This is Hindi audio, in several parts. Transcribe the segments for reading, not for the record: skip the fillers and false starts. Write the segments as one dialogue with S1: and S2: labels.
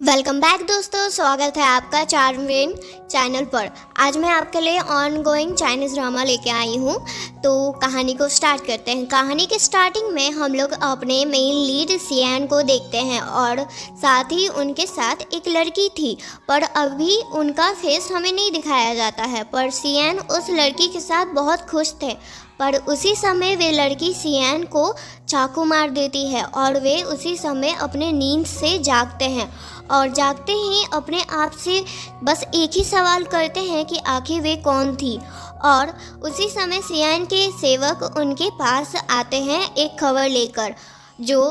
S1: वेलकम बैक दोस्तों, स्वागत है आपका चार्मवेन चैनल पर। आज मैं आपके लिए ऑन गोइंग चाइनीज़ ड्रामा लेके आई हूँ। तो कहानी को स्टार्ट करते हैं। कहानी के स्टार्टिंग में हम लोग अपने मेन लीड सियान को देखते हैं और साथ ही उनके साथ एक लड़की थी, पर अभी उनका फेस हमें नहीं दिखाया जाता है। पर सियान उस लड़की के साथ बहुत खुश थे, पर उसी समय वे लड़की सियान को चाकू मार देती है और वे उसी समय अपने नींद से जागते हैं और जागते ही अपने आप से बस एक ही सवाल करते हैं कि आखिर वे कौन थी। और उसी समय सियान के सेवक उनके पास आते हैं एक खबर लेकर, जो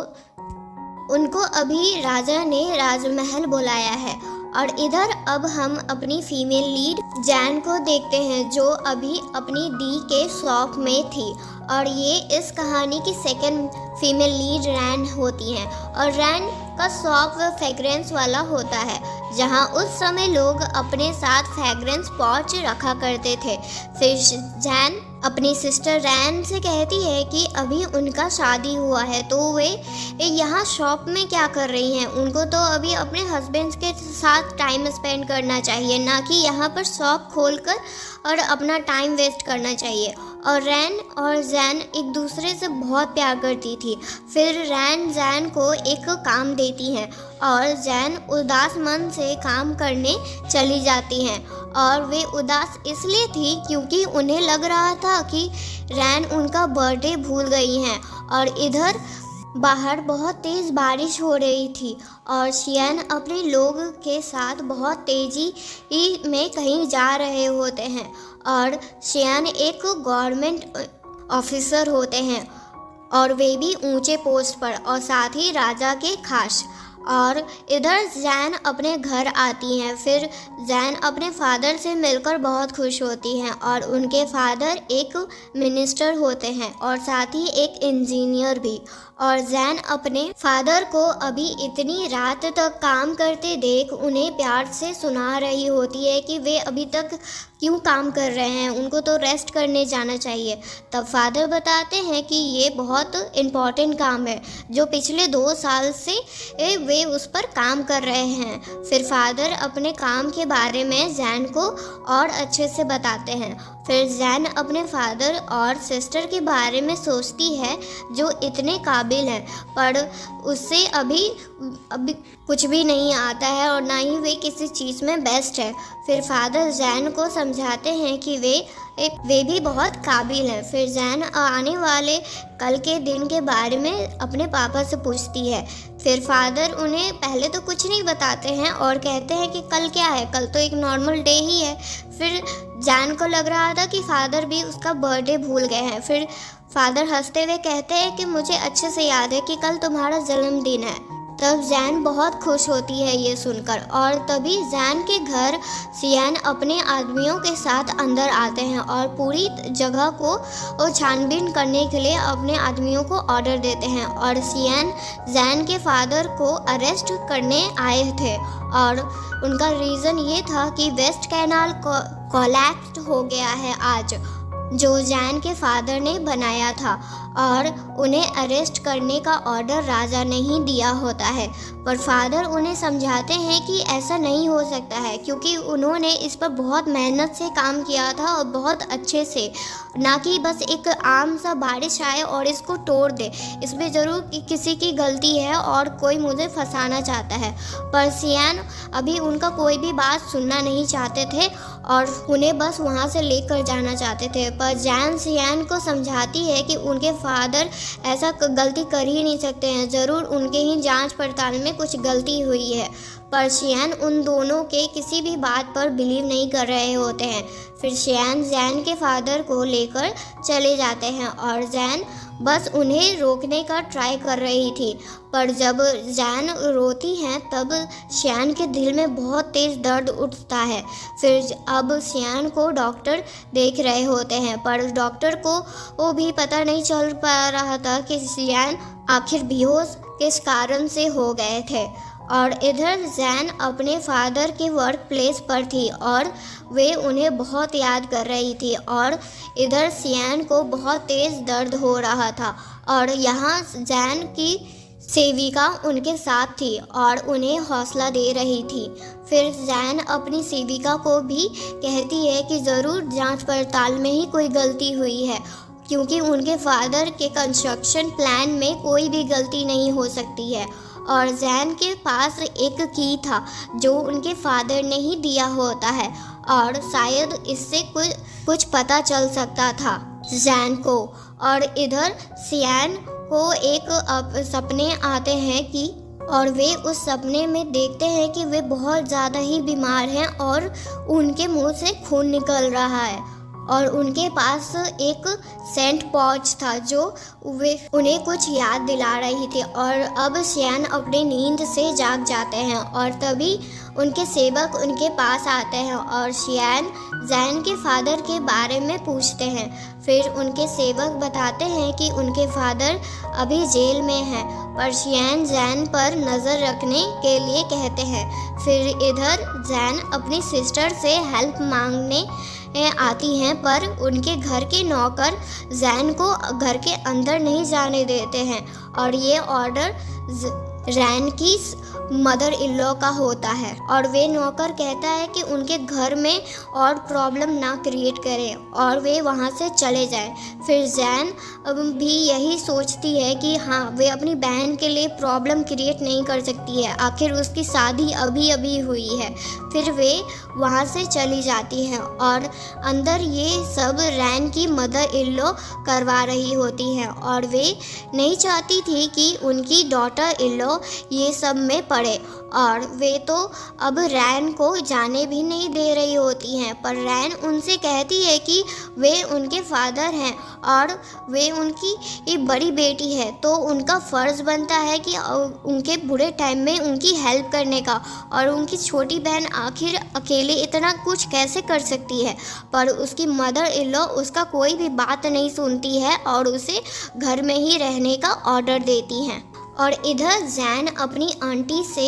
S1: उनको अभी राजा ने राजमहल बुलाया है। और इधर अब हम अपनी फीमेल लीड जैन को देखते हैं, जो अभी अपनी दी के शॉप में थी। और ये इस कहानी की सेकंड फीमेल लीड रैन होती हैं। और रैन का शॉप फ्रेग्रेंस वाला होता है, जहां उस समय लोग अपने साथ फ्रेग्रेंस पाउच रखा करते थे। फिर जैन अपनी सिस्टर रैन से कहती है कि अभी उनका शादी हुआ है, तो वे यहाँ शॉप में क्या कर रही हैं। उनको तो अभी अपने हस्बैंड के साथ टाइम स्पेंड करना चाहिए, ना कि यहाँ पर शॉप खोलकर और अपना टाइम वेस्ट करना चाहिए। और रैन और जैन एक दूसरे से बहुत प्यार करती थी। फिर रैन जैन को एक काम देती हैं और जैन उदास मन से काम करने चली जाती हैं। और वे उदास इसलिए थी क्योंकि उन्हें लग रहा था कि रैन उनका बर्थडे भूल गई हैं। और इधर बाहर बहुत तेज़ बारिश हो रही थी और सियान अपने लोग के साथ बहुत तेज़ी में कहीं जा रहे होते हैं। और सियान एक गवर्नमेंट ऑफिसर होते हैं और वे भी ऊंचे पोस्ट पर और साथ ही राजा के खास। और इधर जैन अपने घर आती हैं। फिर जैन अपने फादर से मिलकर बहुत खुश होती हैं और उनके फादर एक मिनिस्टर होते हैं और साथ ही एक इंजीनियर भी। और जैन अपने फादर को अभी इतनी रात तक काम करते देख उन्हें प्यार से सुना रही होती है कि वे अभी तक क्यों काम कर रहे हैं, उनको तो रेस्ट करने जाना चाहिए। तब फादर बताते हैं कि ये बहुत इम्पॉर्टेंट काम है, जो पिछले 2 साल से वे उस पर काम कर रहे हैं। फिर फादर अपने काम के बारे में जैन को और अच्छे से बताते हैं। फिर जैन अपने फादर और सिस्टर के बारे में सोचती है, जो इतने काबिल हैं, पर उससे अभी कुछ भी नहीं आता है और ना ही वे किसी चीज़ में बेस्ट है। फिर फादर जैन को समझाते हैं कि वे भी बहुत काबिल हैं। फिर जैन आने वाले कल के दिन के बारे में अपने पापा से पूछती है। फिर फादर उन्हें पहले तो कुछ नहीं बताते हैं और कहते हैं कि कल क्या है, कल तो एक नॉर्मल डे ही है। फिर जैन को लग रहा था कि फादर भी उसका बर्थडे भूल गए हैं। फिर फादर हंसते हुए कहते हैं कि मुझे अच्छे से याद है कि कल तुम्हारा जन्मदिन है। तब जैन बहुत खुश होती है ये सुनकर। और तभी जैन के घर सियान अपने आदमियों के साथ अंदर आते हैं और पूरी जगह को छानबीन करने के लिए अपने आदमियों को ऑर्डर देते हैं। और सियान जैन के फादर को अरेस्ट करने आए थे और उनका रीज़न ये था कि वेस्ट कैनाल कोलैप्स हो गया है आज, जो जैन के फादर ने बनाया था और उन्हें अरेस्ट करने का ऑर्डर राजा ने ही दिया होता है। पर फादर उन्हें समझाते हैं कि ऐसा नहीं हो सकता है, क्योंकि उन्होंने इस पर बहुत मेहनत से काम किया था और बहुत अच्छे से, ना कि बस एक आम सा बारिश आए और इसको तोड़ दे। इसमें ज़रूर किसी की गलती है और कोई मुझे फंसाना चाहता है। पर सियान अभी उनका कोई भी बात सुनना नहीं चाहते थे और उन्हें बस वहाँ से लेकर जाना चाहते थे। पर जैन सियान को समझाती है कि उनके फादर ऐसा गलती कर ही नहीं सकते हैं, ज़रूर उनके ही जांच पड़ताल में कुछ गलती हुई है। पर सियान उन दोनों के किसी भी बात पर बिलीव नहीं कर रहे होते हैं। फिर सियान जैन के फादर को लेकर चले जाते हैं और जैन बस उन्हें रोकने का ट्राई कर रही थी। पर जब जैन रोती हैं तब सियान के दिल में बहुत तेज़ दर्द उठता है। फिर अब सियान को डॉक्टर देख रहे होते हैं, पर डॉक्टर को वो भी पता नहीं चल पा रहा था कि सियान आखिर बेहोश किस कारण से हो गए थे। और इधर जैन अपने फादर के वर्क प्लेस पर थी और वे उन्हें बहुत याद कर रही थी। और इधर सियान को बहुत तेज़ दर्द हो रहा था और यहाँ जैन की सेविका उनके साथ थी और उन्हें हौसला दे रही थी। फिर जैन अपनी सेविका को भी कहती है कि ज़रूर जांच पड़ताल में ही कोई गलती हुई है, क्योंकि उनके फादर के कंस्ट्रक्शन प्लान में कोई भी गलती नहीं हो सकती है। और जैन के पास एक की था जो उनके फादर ने ही दिया होता है, और शायद इससे कुछ पता चल सकता था जैन को। और इधर सियान को एक सपने आते हैं कि और वे उस सपने में देखते हैं कि वे बहुत ज़्यादा ही बीमार हैं और उनके मुंह से खून निकल रहा है, और उनके पास एक सेंट पाउच था जो वे उन्हें कुछ याद दिला रही थी। और अब सियान अपनी नींद से जाग जाते हैं और तभी उनके सेवक उनके पास आते हैं और सियान जैन के फादर के बारे में पूछते हैं। फिर उनके सेवक बताते हैं कि उनके फादर अभी जेल में हैं, पर सियान जैन पर नज़र रखने के लिए कहते हैं। फिर इधर जैन अपनी सिस्टर से हेल्प मांगने आती हैं, पर उनके घर के नौकर जैन को घर के अंदर नहीं जाने देते हैं, और ये ऑर्डर जैन की मदर इन लॉ का होता है। और वे नौकर कहता है कि उनके घर में और प्रॉब्लम ना क्रिएट करें और वे वहाँ से चले जाएं। फिर जैन भी यही सोचती है कि हाँ, वे अपनी बहन के लिए प्रॉब्लम क्रिएट नहीं कर सकती है, आखिर उसकी शादी अभी अभी हुई है। फिर वे वहाँ से चली जाती हैं और अंदर ये सब रैन की मदर इन लॉ करवा रही होती हैं, और वे नहीं चाहती थी कि उनकी डॉटर इन लॉ ये सब में पड़े, और वे तो अब रैन को जाने भी नहीं दे रही होती हैं। पर रैन उनसे कहती है कि वे उनके फादर हैं और वे उनकी एक बड़ी बेटी है, तो उनका फ़र्ज़ बनता है कि उनके बुरे टाइम में उनकी हेल्प करने का, और उनकी छोटी बहन आखिर अकेले इतना कुछ कैसे कर सकती है। पर उसकी मदर इन लॉ उसका कोई भी बात नहीं सुनती है और उसे घर में ही रहने का ऑर्डर देती हैं। और इधर जैन अपनी आंटी से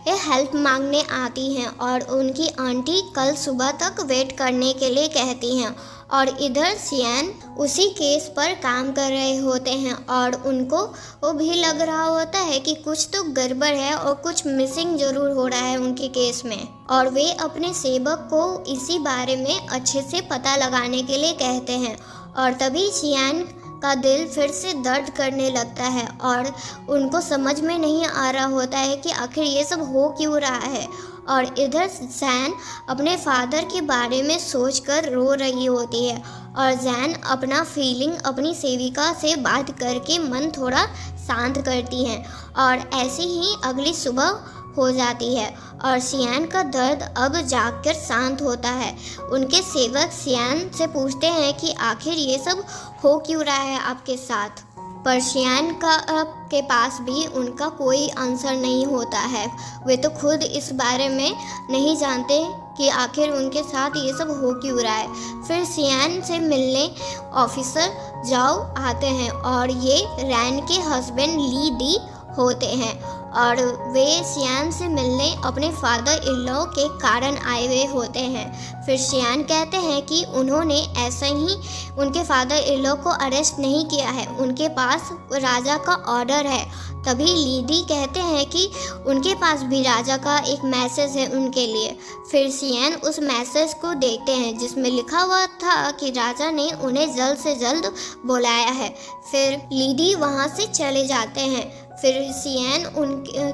S1: हेल्प मांगने आती हैं और उनकी आंटी कल सुबह तक वेट करने के लिए कहती हैं। और इधर सियान उसी केस पर काम कर रहे होते हैं और उनको वो भी लग रहा होता है कि कुछ तो गड़बड़ है और कुछ मिसिंग ज़रूर हो रहा है उनके केस में, और वे अपने सेवक को इसी बारे में अच्छे से पता लगाने के लिए कहते हैं। और तभी सियान का दिल फिर से दर्द करने लगता है और उनको समझ में नहीं आ रहा होता है कि आखिर ये सब हो क्यों रहा है। और इधर जैन अपने फादर के बारे में सोचकर रो रही होती है, और जैन अपना फीलिंग अपनी सेविका से बात करके मन थोड़ा शांत करती हैं, और ऐसे ही अगली सुबह हो जाती है और सियान का दर्द अब जागकर शांत होता है। उनके सेवक सियान से पूछते हैं कि आखिर ये सब हो क्यों रहा है आपके साथ, पर सियान के पास भी उनका कोई आंसर नहीं होता है। वे तो खुद इस बारे में नहीं जानते कि आखिर उनके साथ ये सब हो क्यों रहा है। फिर सियान से मिलने ऑफिसर जाओ आते हैं और ये रैन के हस्बैंड ली दी होते हैं, और वे सियान से मिलने अपने फादर इन लॉ के कारण आए हुए होते हैं। फिर सियान कहते हैं कि उन्होंने ऐसा ही उनके फादर इन लॉ को अरेस्ट नहीं किया है, उनके पास राजा का ऑर्डर है। तभी लीडी कहते हैं कि उनके पास भी राजा का एक मैसेज है उनके लिए। फिर सियान उस मैसेज को देखते हैं जिसमें लिखा हुआ था कि राजा ने उन्हें जल्द से जल्द बुलाया है। फिर लीडी वहाँ से चले जाते हैं। फिर सियान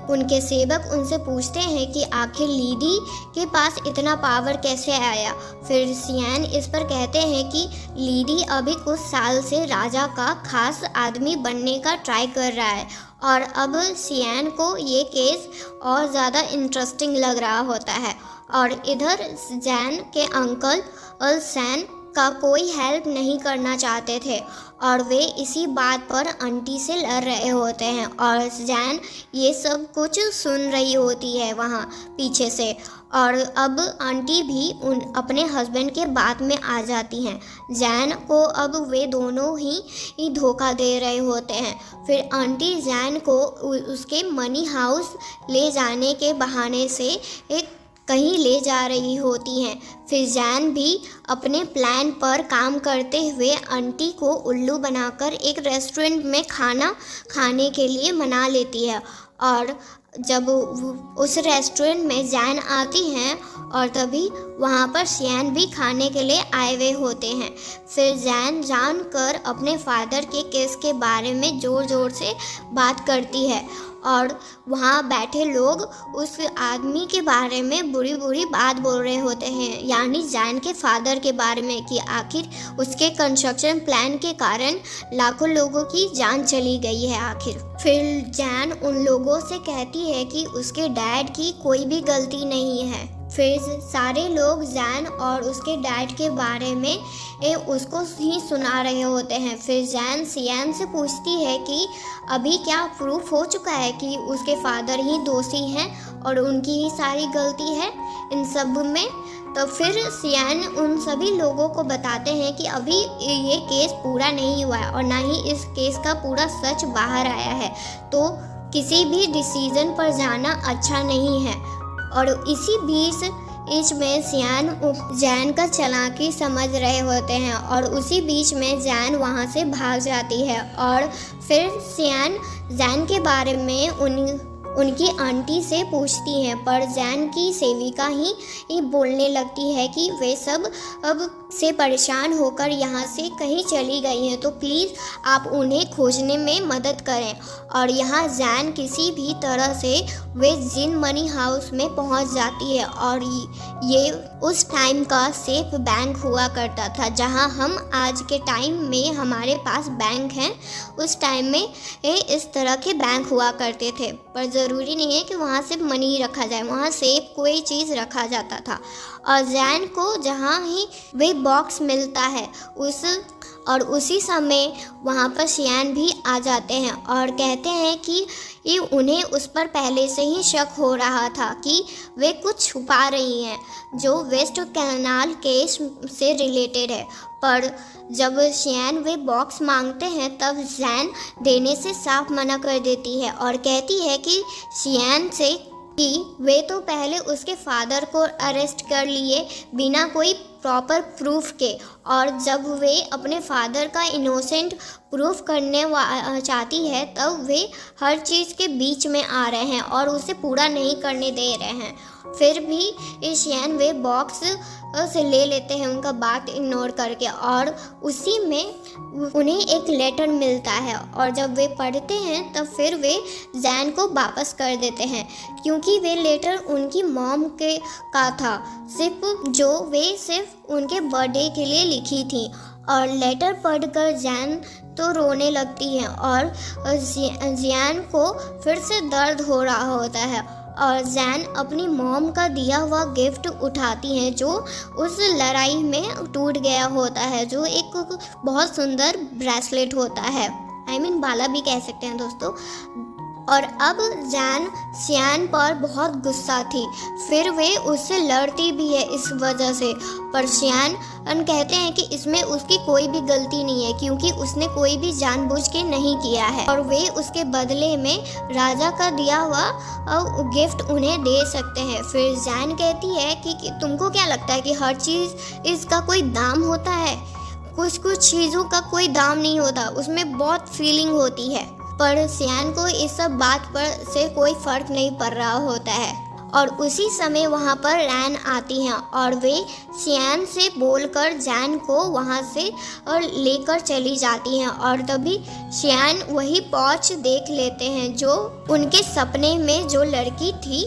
S1: उनके सेवक उनसे पूछते हैं कि आखिर लीडी के पास इतना पावर कैसे आया। फिर सियान इस पर कहते हैं कि लीडी अभी कुछ साल से राजा का खास आदमी बनने का ट्राई कर रहा है, और अब सियान को ये केस और ज़्यादा इंटरेस्टिंग लग रहा होता है। और इधर जैन के अंकल और सैन का कोई हेल्प नहीं करना चाहते थे, और वे इसी बात पर आंटी से लड़ रहे होते हैं, और जैन ये सब कुछ सुन रही होती है वहाँ पीछे से। और अब आंटी भी अपने हस्बैंड के बात में आ जाती हैं। जैन को अब वे दोनों ही धोखा दे रहे होते हैं। फिर आंटी जैन को उसके मनी हाउस ले जाने के बहाने से एक कहीं ले जा रही होती हैं। फिर जैन भी अपने प्लान पर काम करते हुए आंटी को उल्लू बनाकर एक रेस्टोरेंट में खाना खाने के लिए मना लेती है। और जब उस रेस्टोरेंट में जैन आती हैं और तभी वहाँ पर सियान भी खाने के लिए आए हुए होते हैं। फिर जैन जानकर अपने फादर के केस के बारे में ज़ोर ज़ोर से बात करती है और वहाँ बैठे लोग उस आदमी के बारे में बुरी बुरी बात बोल रहे होते हैं, यानी जैन के फादर के बारे में, कि आखिर उसके कंस्ट्रक्शन प्लान के कारण लाखों लोगों की जान चली गई है आखिर। फिर जैन उन लोगों से कहती है कि उसके डैड की कोई भी गलती नहीं है। फिर सारे लोग जैन और उसके डैड के बारे में उसको ही सुना रहे होते हैं। फिर जैन सियान से पूछती है कि अभी क्या प्रूफ हो चुका है कि उसके फादर ही दोषी हैं और उनकी ही सारी गलती है इन सब में। तो फिर सियान उन सभी लोगों को बताते हैं कि अभी ये केस पूरा नहीं हुआ है और ना ही इस केस का पूरा सच बाहर आया है, तो किसी भी डिसीज़न पर जाना अच्छा नहीं है। और इसी बीच में सियान जैन का चालाकी समझ रहे होते हैं और उसी बीच में जैन वहाँ से भाग जाती है। और फिर सियान जैन के बारे में उनकी आंटी से पूछती हैं, पर जैन की सेविका ही बोलने लगती है कि वे सब अब से परेशान होकर यहाँ से कहीं चली गई हैं, तो प्लीज़ आप उन्हें खोजने में मदद करें। और यहाँ जैन किसी भी तरह से वे जिन मनी हाउस में पहुँच जाती है और ये उस टाइम का सेफ बैंक हुआ करता था, जहाँ हम आज के टाइम में हमारे पास बैंक हैं, उस टाइम में इस तरह के बैंक हुआ करते थे। पर ज़रूरी नहीं है कि वहाँ सिर्फ मनी रखा जाए, वहाँ सेफ कोई चीज़ रखा जाता था। और जैन को जहाँ ही वे बॉक्स मिलता है उसी समय वहाँ पर सियान भी आ जाते हैं और कहते हैं कि उन्हें उस पर पहले से ही शक हो रहा था कि वे कुछ छुपा रही हैं जो वेस्ट कैनाल केस से रिलेटेड है। पर जब सियान वे बॉक्स मांगते हैं तब जैन देने से साफ मना कर देती है और कहती है कि सियान से कि वे तो पहले उसके फादर को अरेस्ट कर लिए बिना कोई प्रॉपर प्रूफ के, और जब वे अपने फादर का इनोसेंट प्रूफ करने चाहती है तब वे हर चीज़ के बीच में आ रहे हैं और उसे पूरा नहीं करने दे रहे हैं। फिर भी सियान वे बॉक्स से ले लेते हैं उनका बात इग्नोर करके, और उसी में उन्हें एक लेटर मिलता है और जब वे पढ़ते हैं तब फिर वे जैन को वापस कर देते हैं, क्योंकि वे लेटर उनकी मॉम का था, सिर्फ उनके बर्थडे के लिए लिखी थी। और लेटर पढ़कर जैन तो रोने लगती है और जियान को फिर से दर्द हो रहा होता है और जैन अपनी मॉम का दिया हुआ गिफ्ट उठाती हैं जो उस लड़ाई में टूट गया होता है, जो एक बहुत सुंदर ब्रेसलेट होता है, बाला भी कह सकते हैं दोस्तों। और अब जैन सियान पर बहुत गुस्सा थी, फिर वे उससे लड़ती भी है इस वजह से, पर सियान कहते हैं कि इसमें उसकी कोई भी गलती नहीं है क्योंकि उसने कोई भी जानबूझ के नहीं किया है और वे उसके बदले में राजा का दिया हुआ गिफ्ट उन्हें दे सकते हैं। फिर जैन कहती है कि तुमको क्या लगता है कि हर चीज़ इसका कोई दाम होता है? कुछ चीज़ों का कोई दाम नहीं होता, उसमें बहुत फीलिंग होती है। पर सियान को इस सब बात पर से कोई फ़र्क नहीं पड़ रहा होता है और उसी समय वहाँ पर रैन आती हैं और वे सियान से बोलकर जैन को वहाँ से और लेकर चली जाती हैं और तभी सियान वही पॉच देख लेते हैं जो उनके सपने में जो लड़की थी,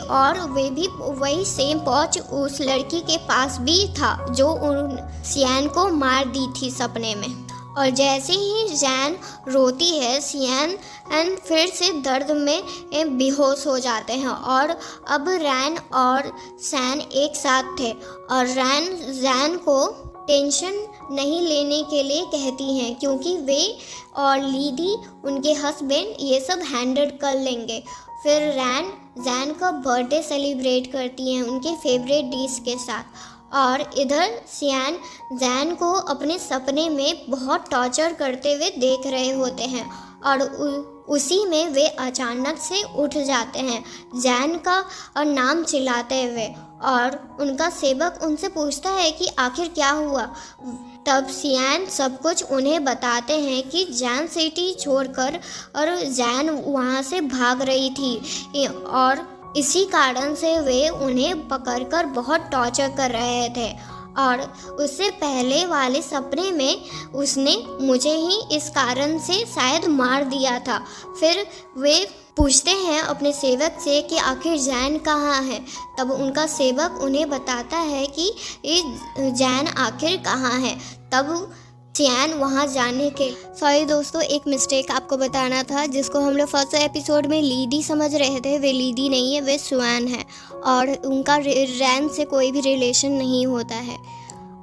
S1: और वे भी वही सेम पॉच उस लड़की के पास भी था जो सियान को मार दी थी सपने में। और जैसे ही जैन रोती है सियान फिर से दर्द में बेहोश हो जाते हैं और अब रैन और सैन एक साथ थे और रैन जैन को टेंशन नहीं लेने के लिए कहती हैं क्योंकि वे और लीडी उनके हस्बैंड ये सब हैंडल कर लेंगे। फिर रैन जैन का बर्थडे सेलिब्रेट करती हैं उनके फेवरेट डिश के साथ और इधर सियान जैन को अपने सपने में बहुत टॉर्चर करते हुए देख रहे होते हैं और उसी में वे अचानक से उठ जाते हैं जैन का और नाम चिल्लाते हुए, और उनका सेवक उनसे पूछता है कि आखिर क्या हुआ। तब सियान सब कुछ उन्हें बताते हैं कि जैन सिटी छोड़कर और जैन वहाँ से भाग रही थी और इसी कारण से वे उन्हें पकड़कर बहुत टॉर्चर कर रहे थे, और उससे पहले वाले सपने में उसने मुझे ही इस कारण से शायद मार दिया था। फिर वे पूछते हैं अपने सेवक से कि आखिर जैन कहाँ है। तब उनका सेवक उन्हें बताता है कि ये जैन आखिर कहाँ है। तब सियान वहाँ जाने के सॉरी दोस्तों, एक मिस्टेक आपको बताना था, जिसको हम लोग फर्स्ट एपिसोड में लीडी समझ रहे थे, वे लीडी नहीं है, वे सुआन है और उनका रैन से कोई भी रिलेशन नहीं होता है।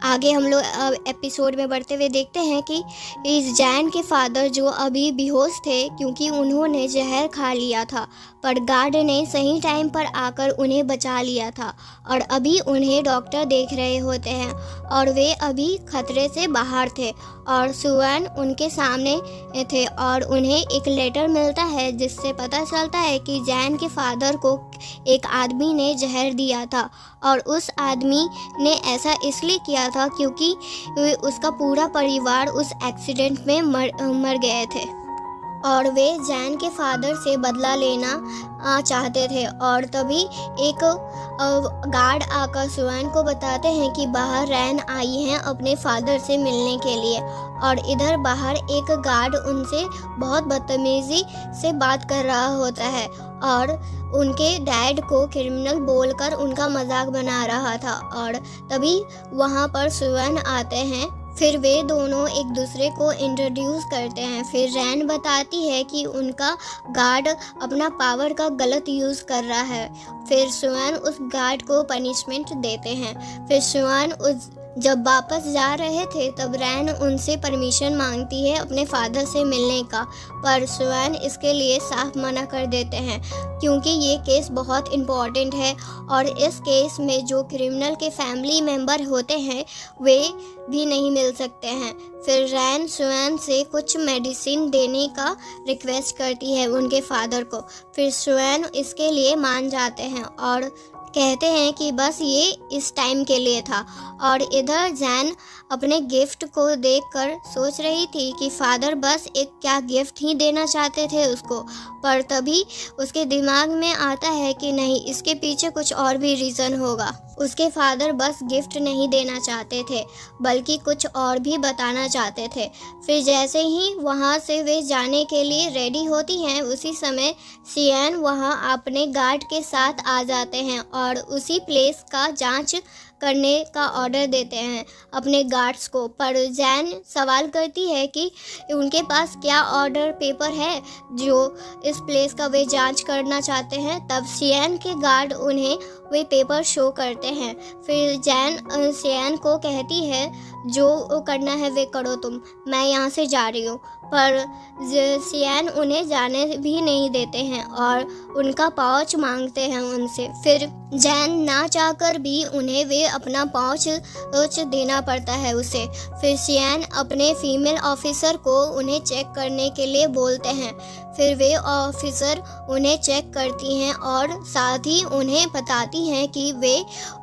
S1: आगे हम लोग एपिसोड में बढ़ते हुए देखते हैं कि इस जैन के फादर जो अभी बेहोश थे क्योंकि उन्होंने जहर खा लिया था, पर गार्ड ने सही टाइम पर आकर उन्हें बचा लिया था और अभी उन्हें डॉक्टर देख रहे होते हैं और वे अभी खतरे से बाहर थे और सुआन उनके सामने थे और उन्हें एक लेटर मिलता है जिससे पता चलता है कि जैन के फादर को एक आदमी ने जहर दिया था और उस आदमी ने ऐसा इसलिए किया था क्योंकि उसका पूरा परिवार उस एक्सीडेंट में मर गए थे और वे जैन के फादर से बदला लेना चाहते थे। और तभी एक गार्ड आकर सुआन को बताते हैं कि बाहर रैन आई हैं अपने फादर से मिलने के लिए, और इधर बाहर एक गार्ड उनसे बहुत बदतमीजी से बात कर रहा होता है और उनके डैड को क्रिमिनल बोलकर उनका मजाक बना रहा था। और तभी वहाँ पर सुआन आते हैं, फिर वे दोनों एक दूसरे को इंट्रोड्यूस करते हैं। फिर रैन बताती है कि उनका गार्ड अपना पावर का गलत यूज़ कर रहा है। फिर सुआन उस गार्ड को पनिशमेंट देते हैं। फिर सुआन जब वापस जा रहे थे तब रैन उनसे परमिशन मांगती है अपने फादर से मिलने का, पर सुआन इसके लिए साफ मना कर देते हैं क्योंकि ये केस बहुत इम्पॉर्टेंट है और इस केस में जो क्रिमिनल के फैमिली मेंबर होते हैं वे भी नहीं मिल सकते हैं। फिर रैन सुआन से कुछ मेडिसिन देने का रिक्वेस्ट करती है उनके फादर को। फिर सुआन इसके लिए मान जाते हैं और कहते हैं कि बस ये इस टाइम के लिए था। और इधर जैन अपने गिफ्ट को देखकर सोच रही थी कि फादर बस एक क्या गिफ्ट ही देना चाहते थे उसको, पर तभी उसके दिमाग में आता है कि नहीं, इसके पीछे कुछ और भी रीज़न होगा। उसके फादर बस गिफ्ट नहीं देना चाहते थे बल्कि कुछ और भी बताना चाहते थे। फिर जैसे ही वहाँ से वे जाने के लिए रेडी होती हैं उसी समय सियान वहाँ अपने गार्ड के साथ आ जाते हैं और उसी प्लेस का जांच करने का ऑर्डर देते हैं अपने गार्ड्स को। पर जैन सवाल करती है कि उनके पास क्या ऑर्डर पेपर है जो इस प्लेस का वे जांच करना चाहते हैं। तब सियान के गार्ड उन्हें वे पेपर शो करते हैं। फिर जैन सियान को कहती है जो करना है वे करो तुम, मैं यहाँ से जा रही हूँ, पर सियान उन्हें जाने भी नहीं देते हैं और उनका पाउच मांगते हैं उनसे। फिर जैन ना चाहकर भी उन्हें वे अपना पाउच देना पड़ता है उसे। फिर सियान अपने फीमेल ऑफिसर को उन्हें चेक करने के लिए बोलते हैं। फिर वे ऑफिसर उन्हें चेक करती हैं और साथ ही उन्हें बताती हैं कि वे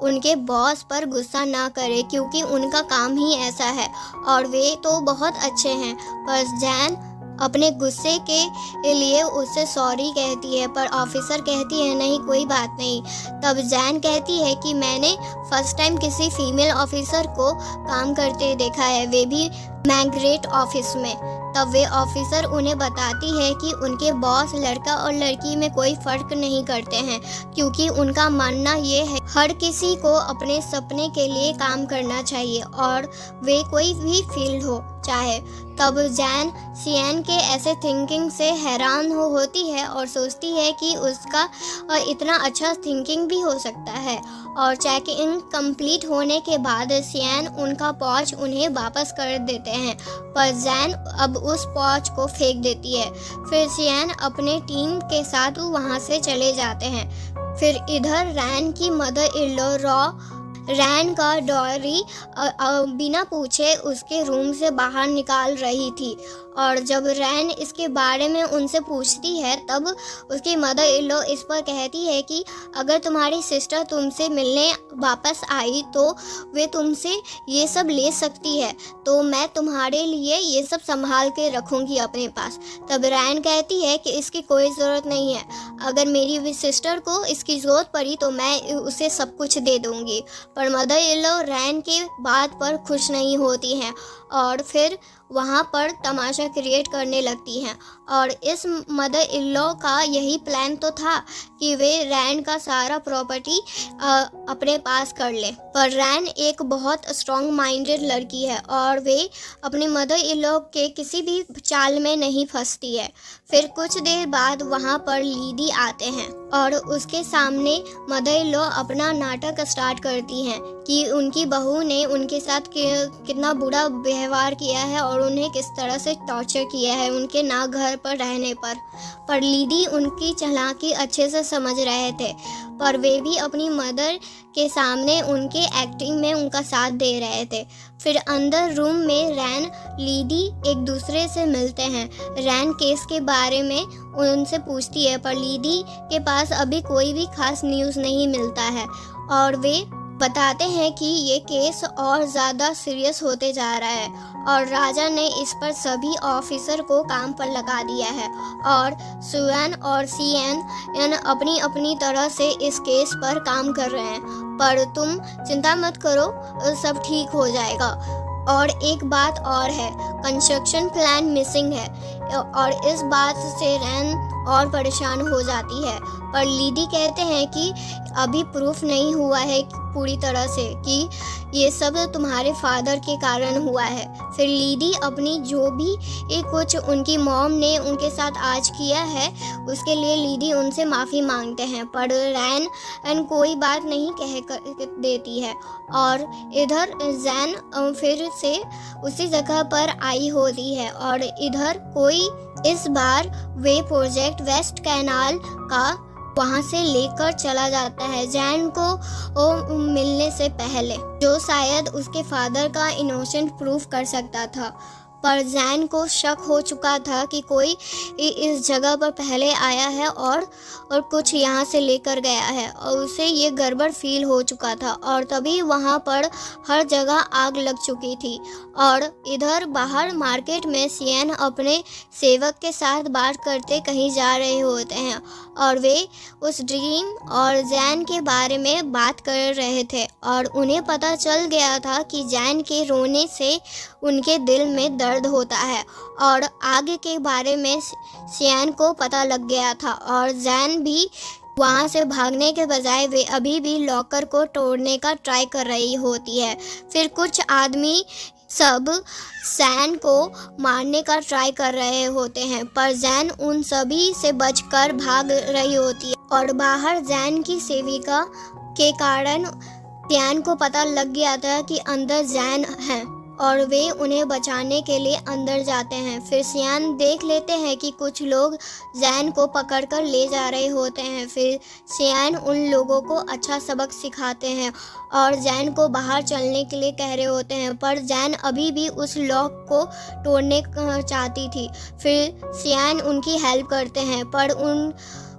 S1: उनके बॉस पर गुस्सा ना करें क्योंकि उनका काम ही ऐसा है और वे तो बहुत अच्छे हैं। पर जैन अपने गुस्से के लिए उससे सॉरी कहती है, पर ऑफिसर कहती है नहीं कोई बात नहीं। तब जैन कहती है कि मैंने फर्स्ट टाइम किसी फीमेल ऑफिसर को काम करते देखा है, वे भी मैग्रेट ऑफिस में। तब वे ऑफिसर उन्हें बताती है कि उनके बॉस लड़का और लड़की में कोई फ़र्क नहीं करते हैं क्योंकि उनका मानना ये है हर किसी को अपने सपने के लिए काम करना चाहिए और वे कोई भी फील्ड हो चाहे। तब जैन सियान के ऐसे थिंकिंग से हैरान होती है और सोचती है कि उसका इतना अच्छा थिंकिंग भी हो सकता है। और चेक इन कंप्लीट होने के बाद सियान उनका पाउच उन्हें वापस कर देते हैं, पर जैन अब उस पाउच को फेंक देती है। फिर सियान अपने टीम के साथ वहाँ से चले जाते हैं। फिर इधर रैन की मदर इन लॉ रैन का डॉरी बिना पूछे उसके रूम से बाहर निकाल रही थी और जब रैन इसके बारे में उनसे पूछती है तब उसकी मदर इन लॉ इस पर कहती है कि अगर तुम्हारी सिस्टर तुमसे मिलने वापस आई तो वे तुमसे ये सब ले सकती है, तो मैं तुम्हारे लिए ये सब संभाल के रखूँगी अपने पास। तब रैन कहती है कि इसकी कोई ज़रूरत नहीं है, अगर मेरी सिस्टर को इसकी ज़रूरत पड़ी तो मैं उसे सब कुछ दे दूँगी। पर मदर इन लॉ रैन के बात पर खुश नहीं होती हैं और फिर वहाँ पर तमाशा क्रिएट करने लगती हैं। और इस मदर इन लॉ का यही प्लान तो था कि वे रैन का सारा प्रॉपर्टी अपने पास कर ले। पर रैन एक बहुत स्ट्रॉन्ग माइंडेड लड़की है और वे अपनी मदर इन लॉ के किसी भी चाल में नहीं फंसती है। फिर कुछ देर बाद वहाँ पर लीडी आते हैं और उसके सामने मदर इन लॉ अपना नाटक स्टार्ट करती हैं कि उनकी बहू ने उनके साथ कितना बुरा व्यवहार किया है और उन्हें किस तरह से टॉर्चर किया है उनके ना घर पर रहने पर लीडी उनकी चालाकी अच्छे से समझ रहे थे, पर वे भी अपनी मदर के सामने उनके एक्टिंग में उनका साथ दे रहे थे। फिर अंदर रूम में रैन लीडी एक दूसरे से मिलते हैं। रैन केस के बारे में उनसे पूछती है, पर लीडी के पास अभी कोई भी खास न्यूज़ नहीं मिलता है और वे बताते हैं कि ये केस और ज़्यादा सीरियस होते जा रहा है और राजा ने इस पर सभी ऑफिसर को काम पर लगा दिया है और सुएन और सीएन अपनी अपनी तरह से इस केस पर काम कर रहे हैं। पर तुम चिंता मत करो, सब ठीक हो जाएगा। और एक बात और है, कंस्ट्रक्शन प्लान मिसिंग है और इस बात से रैन और परेशान हो जाती है। पर लीडी कहते हैं कि अभी प्रूफ नहीं हुआ है पूरी तरह से कि ये सब तुम्हारे फादर के कारण हुआ है। फिर लीडी अपनी जो भी कुछ उनकी मॉम ने उनके साथ आज किया है उसके लिए लीडी उनसे माफ़ी मांगते हैं, पर रैन कोई बात नहीं कह देती है। और इधर जैन फिर से उसी जगह पर आई होती है और इधर कोई इस बार वे प्रोजेक्ट वेस्ट कैनाल का वहाँ से लेकर चला जाता है जैन को मिलने से पहले, जो शायद उसके फादर का इनोसेंट प्रूफ कर सकता था। पर जैन को शक हो चुका था कि कोई इस जगह पर पहले आया है और कुछ यहाँ से लेकर गया है और उसे ये गड़बड़ फील हो चुका था और तभी वहाँ पर हर जगह आग लग चुकी थी। और इधर बाहर मार्केट में सीएन अपने सेवक के साथ बात करते कहीं जा रहे होते हैं और वे उस ड्रीम और जैन के बारे में बात कर रहे थे और उन्हें पता चल गया था कि जैन के रोने से उनके दिल में दर्द होता है और आगे के बारे में सीएन को पता लग गया था और जैन भी वहाँ से भागने के बजाय वे अभी भी लॉकर को तोड़ने का ट्राई कर रही होती है। फिर कुछ आदमी सब जैन को मारने का ट्राई कर रहे होते हैं, पर जैन उन सभी से बचकर भाग रही होती है और बाहर जैन की सेविका के कारण सीएन को पता लग गया था कि अंदर जैन है और वे उन्हें बचाने के लिए अंदर जाते हैं। फिर सीएन देख लेते हैं कि कुछ लोग जैन को पकड़कर ले जा रहे होते हैं। फिर सीएन उन लोगों को अच्छा सबक सिखाते हैं और जैन को बाहर चलने के लिए कह रहे होते हैं, पर जैन अभी भी उस लॉक को तोड़ने चाहती थी। फिर सीएन उनकी हेल्प करते हैं, पर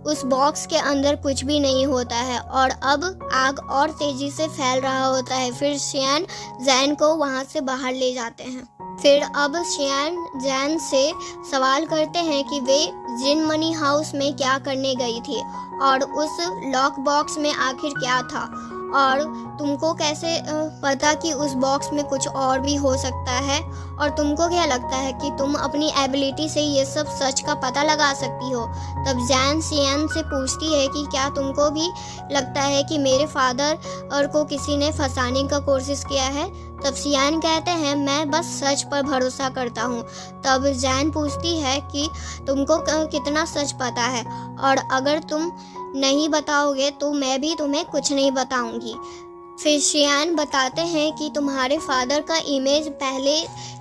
S1: उस बॉक्स के अंदर कुछ भी नहीं होता है और अब आग और तेज़ी से फैल रहा होता है। फिर सीएन जैन को वहाँ से बाहर ले जाते हैं। फिर अब सीएन जैन से सवाल करते हैं कि वे जिन मनी हाउस में क्या करने गई थी और उस लॉक बॉक्स में आखिर क्या था और तुमको कैसे पता कि उस बॉक्स में कुछ और भी हो सकता है और तुमको क्या लगता है कि तुम अपनी एबिलिटी से ये सब सच का पता लगा सकती हो। तब जैन सीएन से पूछती है कि क्या तुमको भी लगता है कि मेरे फादर और को किसी ने फंसाने का कोशिश किया है। तब सीएन कहते हैं मैं बस सच पर भरोसा करता हूँ। तब जैन पूछती है कि तुमको कितना सच पता है और अगर तुम नहीं बताओगे तो मैं भी तुम्हें कुछ नहीं बताऊंगी। फिर सीएन बताते हैं कि तुम्हारे फादर का इमेज पहले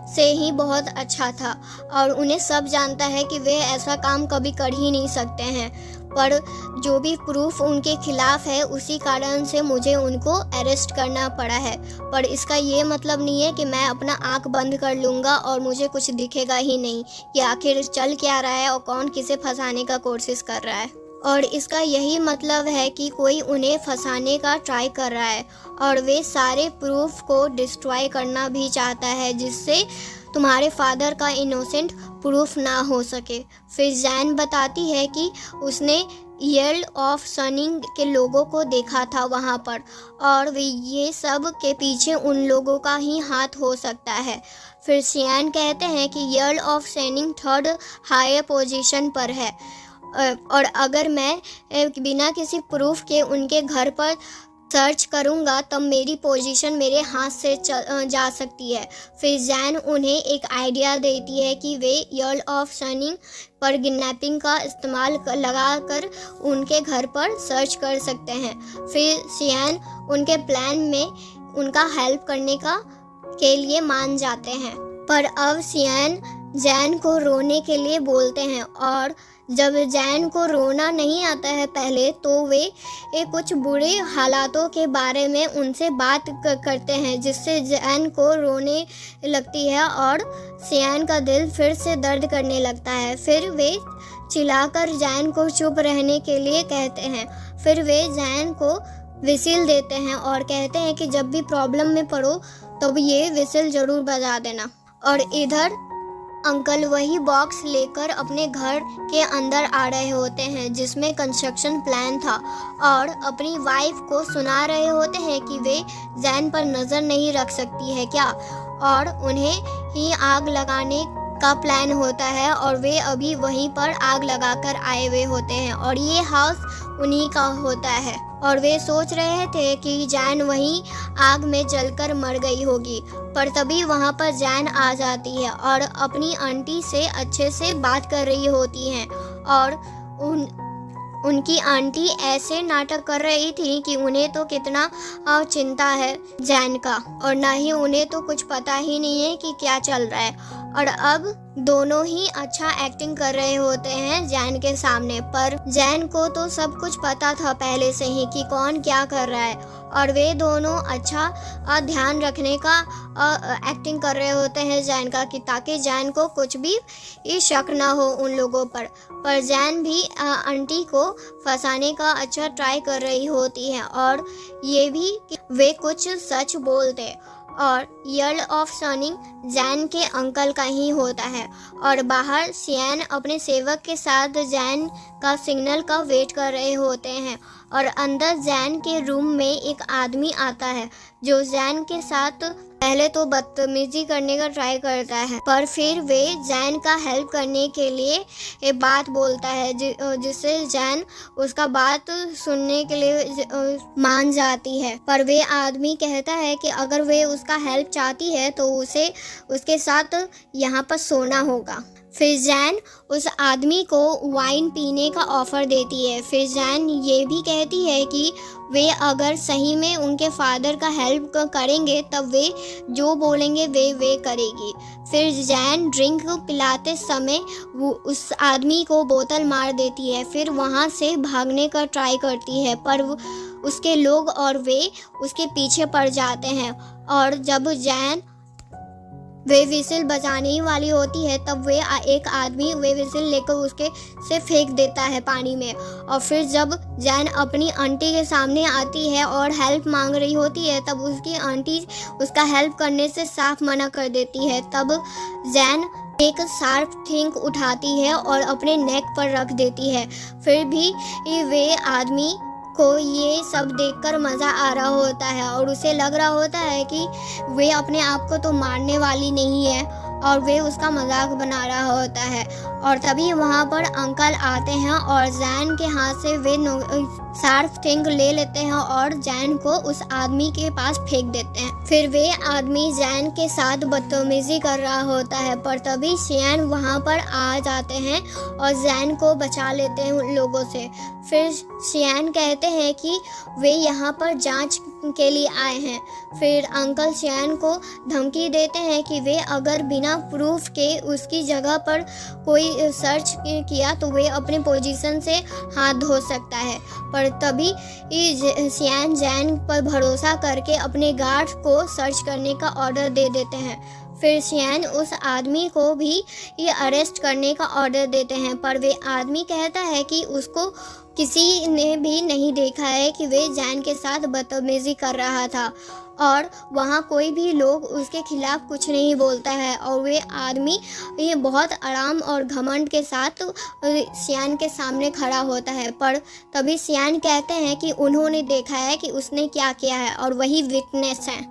S1: से ही बहुत अच्छा था और उन्हें सब जानता है कि वे ऐसा काम कभी कर ही नहीं सकते हैं। पर जो भी प्रूफ उनके खिलाफ है उसी कारण से मुझे उनको अरेस्ट करना पड़ा है। पर इसका ये मतलब नहीं है कि मैं अपना आँख बंद कर लूँगा और मुझे कुछ दिखेगा ही नहीं कि आखिर चल क्या रहा है और कौन किसे फंसाने का कोशिश कर रहा है। और इसका यही मतलब है कि कोई उन्हें फंसाने का ट्राई कर रहा है और वे सारे प्रूफ को डिस्ट्रॉय करना भी चाहता है, जिससे तुम्हारे फादर का इनोसेंट प्रूफ ना हो सके। फिर जैन बताती है कि उसने यर्ल ऑफ सनिंग के लोगों को देखा था वहाँ पर, और वे ये सब के पीछे उन लोगों का ही हाथ हो सकता है। फिर सियान कहते हैं कि यर्ल ऑफ सनिंग थर्ड हायर पोजीशन पर है, और अगर मैं बिना किसी प्रूफ के उनके घर पर सर्च करूंगा तब मेरी पोजीशन मेरे हाथ से जा सकती है। फिर जैन उन्हें एक आइडिया देती है कि वे यर्ल ऑफ सनिंग पर किडनैपिंग का इस्तेमाल लगाकर उनके घर पर सर्च कर सकते हैं। फिर सियान उनके प्लान में उनका हेल्प करने के लिए मान जाते हैं। पर अब सियान जैन को रोने के लिए बोलते हैं, और जब जैन को रोना नहीं आता है पहले तो वे कुछ बुरे हालातों के बारे में उनसे बात करते हैं, जिससे जैन को रोने लगती है और सियान का दिल फिर से दर्द करने लगता है। फिर वे चिल्लाकर जैन को चुप रहने के लिए कहते हैं। फिर वे जैन को विसिल देते हैं और कहते हैं कि जब भी प्रॉब्लम में पड़ो तब ये विसिल ज़रूर बजा देना। और इधर अंकल वही बॉक्स लेकर अपने घर के अंदर आ रहे होते हैं जिसमें कंस्ट्रक्शन प्लान था, और अपनी वाइफ को सुना रहे होते हैं कि वे जैन पर नज़र नहीं रख सकती है क्या, और उन्हें ही आग लगाने का प्लान होता है और वे अभी वहीं पर आग लगाकर आए हुए होते हैं और ये हाउस उन्हीं का होता है। और वे सोच रहे थे कि जैन वहीं आग में जलकर मर गई होगी, पर तभी वहाँ पर जैन आ जाती है और अपनी आंटी से अच्छे से बात कर रही होती हैं, और उनकी आंटी ऐसे नाटक कर रही थी कि उन्हें तो कितना चिंता है जैन का, और ना ही उन्हें तो कुछ पता ही नहीं है कि क्या चल रहा है। और अब दोनों ही अच्छा एक्टिंग कर रहे होते हैं जैन के सामने, पर जैन को तो सब कुछ पता था पहले से ही कि कौन क्या कर रहा है, और वे दोनों अच्छा ध्यान रखने का एक्टिंग कर रहे होते हैं जैन का, कि ताकि जैन को कुछ भी शक ना हो उन लोगों पर जैन भी आंटी को फंसाने का अच्छा ट्राई कर रही होती है, और ये भी कि वे कुछ सच बोलते। और यर्ल ऑफ सनिंग जैन के अंकल का ही होता है, और बाहर सियान अपने सेवक के साथ जैन का सिग्नल का वेट कर रहे होते हैं, और अंदर जैन के रूम में एक आदमी आता है जो जैन के साथ पहले तो बदतमीजी करने का ट्राई करता है, पर फिर वे जैन का हेल्प करने के लिए एक बात बोलता है जिससे जैन उसका बात सुनने के लिए मान जाती है। पर वे आदमी कहता है कि अगर वे उसका हेल्प चाहती है तो उसे उसके साथ यहाँ पर सोना होगा। फिर जैन उस आदमी को वाइन पीने का ऑफ़र देती है। फिर जैन ये भी कहती है कि वे अगर सही में उनके फादर का हेल्प करेंगे तब वे जो बोलेंगे वे करेगी। फिर जैन ड्रिंक पिलाते समय वो उस आदमी को बोतल मार देती है, फिर वहाँ से भागने का ट्राई करती है, पर उसके लोग और वे उसके पीछे पड़ जाते हैं, और जब जैन वे विसिल बजाने ही वाली होती है तब वे एक आदमी वे विसिल लेकर उसके से फेंक देता है पानी में। और फिर जब जैन अपनी आंटी के सामने आती है और हेल्प मांग रही होती है तब उसकी आंटी उसका हेल्प करने से साफ मना कर देती है। तब जैन एक शार्प थिंग उठाती है और अपने नेक पर रख देती है। फिर भी वे आदमी को ये सब देखकर मज़ा आ रहा होता है और उसे लग रहा होता है कि वे अपने आप को तो मारने वाली नहीं है, और वे उसका मजाक बना रहा होता है। और तभी वहाँ पर अंकल आते हैं और जैन के हाथ से वे शार्प थिंग ले लेते हैं और जैन को उस आदमी के पास फेंक देते हैं। फिर वे आदमी जैन के साथ बदतमीजी कर रहा होता है, पर तभी सियान वहाँ पर आ जाते हैं और जैन को बचा लेते हैं उन लोगों से। फिर सियान कहते हैं कि वे यहाँ पर जांच के लिए आए हैं। फिर अंकल सियान को धमकी देते हैं कि वे अगर बिना प्रूफ के उसकी जगह पर कोई भी सर्च किया तो वे अपने पोजीशन से हाथ धो सकता है। पर तभी सियान जैन पर भरोसा करके अपने गार्ड को सर्च करने का ऑर्डर दे देते हैं। फिर सियान उस आदमी को भी ये अरेस्ट करने का ऑर्डर देते हैं, पर वे आदमी कहता है कि उसको किसी ने भी नहीं देखा है कि वे जैन के साथ बदतमीज़ी कर रहा था और वहाँ कोई भी लोग उसके खिलाफ़ कुछ नहीं बोलता है। और वे आदमी ये बहुत आराम और घमंड के साथ सियान के सामने खड़ा होता है। पर तभी सियान कहते हैं कि उन्होंने देखा है कि उसने क्या किया है और वही विटनेस है।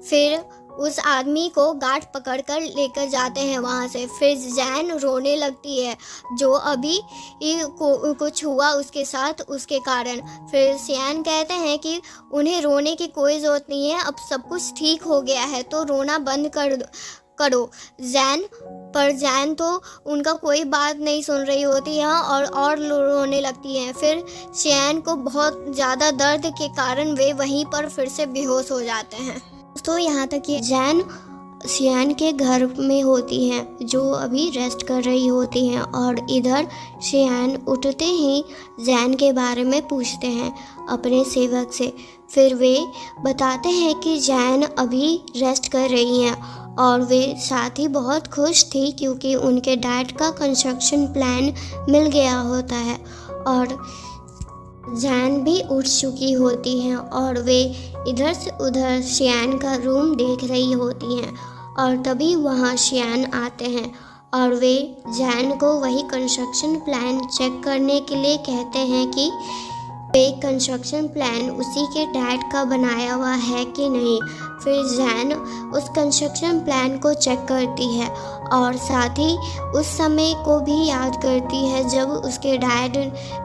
S1: फिर उस आदमी को गार्ड पकड़कर लेकर जाते हैं वहाँ से। फिर जैन रोने लगती है जो अभी कुछ हुआ उसके साथ उसके कारण। फिर सियान कहते हैं कि उन्हें रोने की कोई ज़रूरत नहीं है, अब सब कुछ ठीक हो गया है तो रोना बंद करो जैन तो उनका कोई बात नहीं सुन रही होती है और रोने लगती हैं। फिर सियान को बहुत ज़्यादा दर्द के कारण वे वहीं पर फिर से बेहोश हो जाते हैं। तो यहाँ तक ये जैन सियान के घर में होती हैं जो अभी रेस्ट कर रही होती हैं और इधर सियान उठते ही जैन के बारे में पूछते हैं अपने सेवक से। फिर वे बताते हैं कि जैन अभी रेस्ट कर रही हैं और वे साथ ही बहुत खुश थी क्योंकि उनके डैड का कंस्ट्रक्शन प्लान मिल गया होता है और जैन भी उठ चुकी होती हैं और वे इधर से उधर सियान का रूम देख रही होती हैं। और तभी वहाँ सियान आते हैं और वे जैन को वही कंस्ट्रक्शन प्लान चेक करने के लिए कहते हैं कि वे कंस्ट्रक्शन प्लान उसी के डैड का बनाया हुआ है कि नहीं। फिर जैन उस कंस्ट्रक्शन प्लान को चेक करती है और साथ ही उस समय को भी याद करती है जब उसके डैड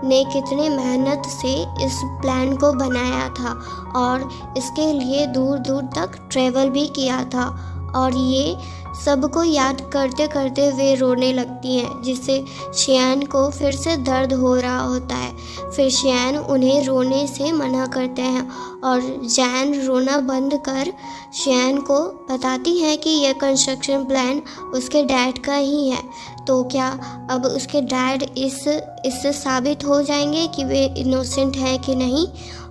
S1: ने कितने मेहनत से इस प्लान को बनाया था और इसके लिए दूर दूर तक ट्रैवल भी किया था। और ये सबको याद करते करते वे रोने लगती हैं जिससे सियान को फिर से दर्द हो रहा होता है। फिर सियान उन्हें रोने से मना करते हैं और जैन रोना बंद कर सियान को बताती है कि यह कंस्ट्रक्शन प्लान उसके डैड का ही है। तो क्या अब उसके डैड इससे साबित हो जाएंगे कि वे इनोसेंट है कि नहीं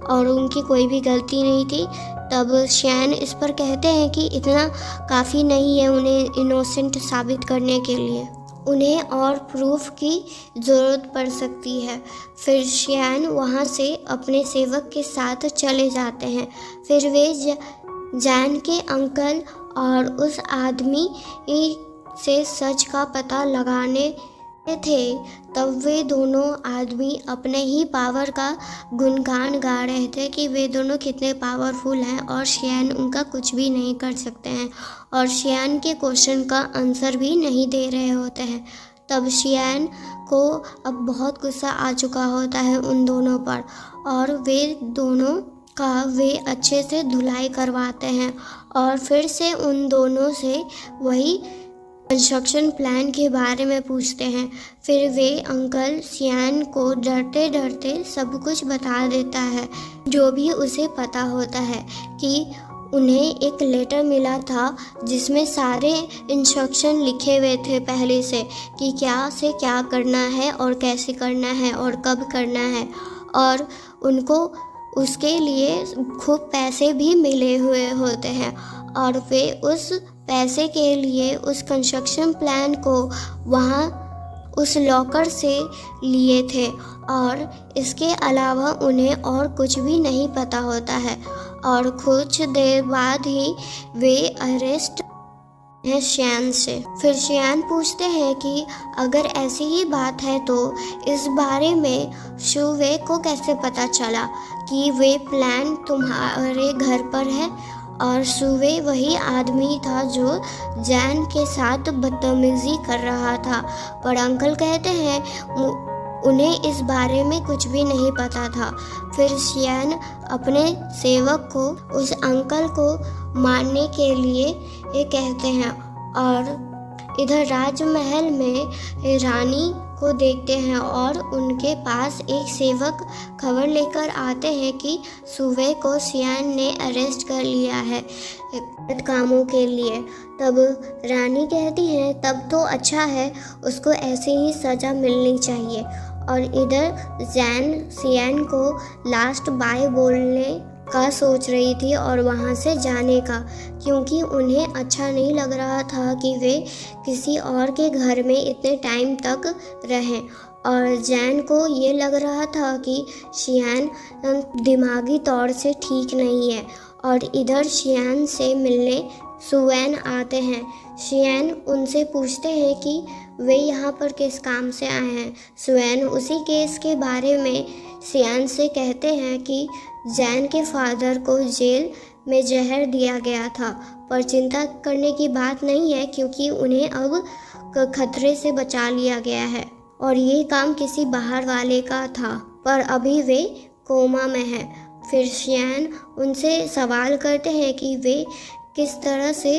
S1: और उनकी कोई भी गलती नहीं थी। तब सियान इस पर कहते हैं कि इतना काफ़ी नहीं है उन्हें इनोसेंट साबित करने के लिए, उन्हें और प्रूफ की ज़रूरत पड़ सकती है। फिर सियान वहाँ से अपने सेवक के साथ चले जाते हैं। फिर वे जैन के अंकल और उस आदमी से सच का पता लगाने थे। तब वे दोनों आदमी अपने ही पावर का गुणगान गा रहे थे कि वे दोनों कितने पावरफुल हैं और सियान उनका कुछ भी नहीं कर सकते हैं और सियान के क्वेश्चन का आंसर भी नहीं दे रहे होते हैं। तब सियान को अब बहुत गुस्सा आ चुका होता है उन दोनों पर और वे दोनों का वे अच्छे से धुलाई करवाते हैं और फिर से उन दोनों से वही कंस्ट्रक्शन प्लान के बारे में पूछते हैं। फिर वे अंकल सियान को डरते डरते सब कुछ बता देता है जो भी उसे पता होता है कि उन्हें एक लेटर मिला था जिसमें सारे इंस्ट्रक्शन लिखे हुए थे पहले से कि क्या से क्या करना है और कैसे करना है और कब करना है और उनको उसके लिए खूब पैसे भी मिले हुए होते हैं और वे उस पैसे के लिए उस कंस्ट्रक्शन प्लान को वहाँ उस लॉकर से लिए थे और इसके अलावा उन्हें और कुछ भी नहीं पता होता है। और कुछ देर बाद ही वे अरेस्ट है सियान से। फिर सियान पूछते हैं कि अगर ऐसी ही बात है तो इस बारे में शुवे को कैसे पता चला कि वे प्लान तुम्हारे घर पर है। और सुवे वही आदमी था जो जैन के साथ बदतमीज़ी कर रहा था। पर अंकल कहते हैं उन्हें इस बारे में कुछ भी नहीं पता था। फिर सियान अपने सेवक को उस अंकल को मारने के लिए ये कहते हैं और इधर राजमहल में रानी को देखते हैं और उनके पास एक सेवक खबर लेकर आते हैं कि सुवे को शियान ने अरेस्ट कर लिया है गलत कामों के लिए। तब रानी कहती है तब तो अच्छा है, उसको ऐसे ही सज़ा मिलनी चाहिए। और इधर जैन शियान को लास्ट बाय बोलने का सोच रही थी और वहाँ से जाने का, क्योंकि उन्हें अच्छा नहीं लग रहा था कि वे किसी और के घर में इतने टाइम तक रहें। और जैन को ये लग रहा था कि शियान दिमागी तौर से ठीक नहीं है। और इधर शियान से मिलने सुवैन आते हैं। शियान उनसे पूछते हैं कि वे यहाँ पर किस काम से आए हैं। सुवैन उसी केस के बारे में शियान से कहते हैं कि जैन के फादर को जेल में जहर दिया गया था, पर चिंता करने की बात नहीं है क्योंकि उन्हें अब खतरे से बचा लिया गया है और ये काम किसी बाहर वाले का था, पर अभी वे कोमा में हैं। फिर शियान उनसे सवाल करते हैं कि वे किस तरह से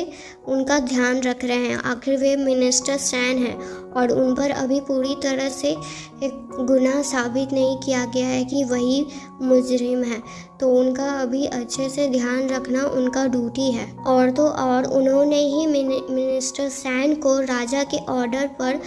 S1: उनका ध्यान रख रहे हैं, आखिर वे मिनिस्टर सैन हैं और उन पर अभी पूरी तरह से एक गुनाह साबित नहीं किया गया है कि वही मुजरिम है, तो उनका अभी अच्छे से ध्यान रखना उनका ड्यूटी है। और तो और उन्होंने ही मिनिस्टर सैन को राजा के ऑर्डर पर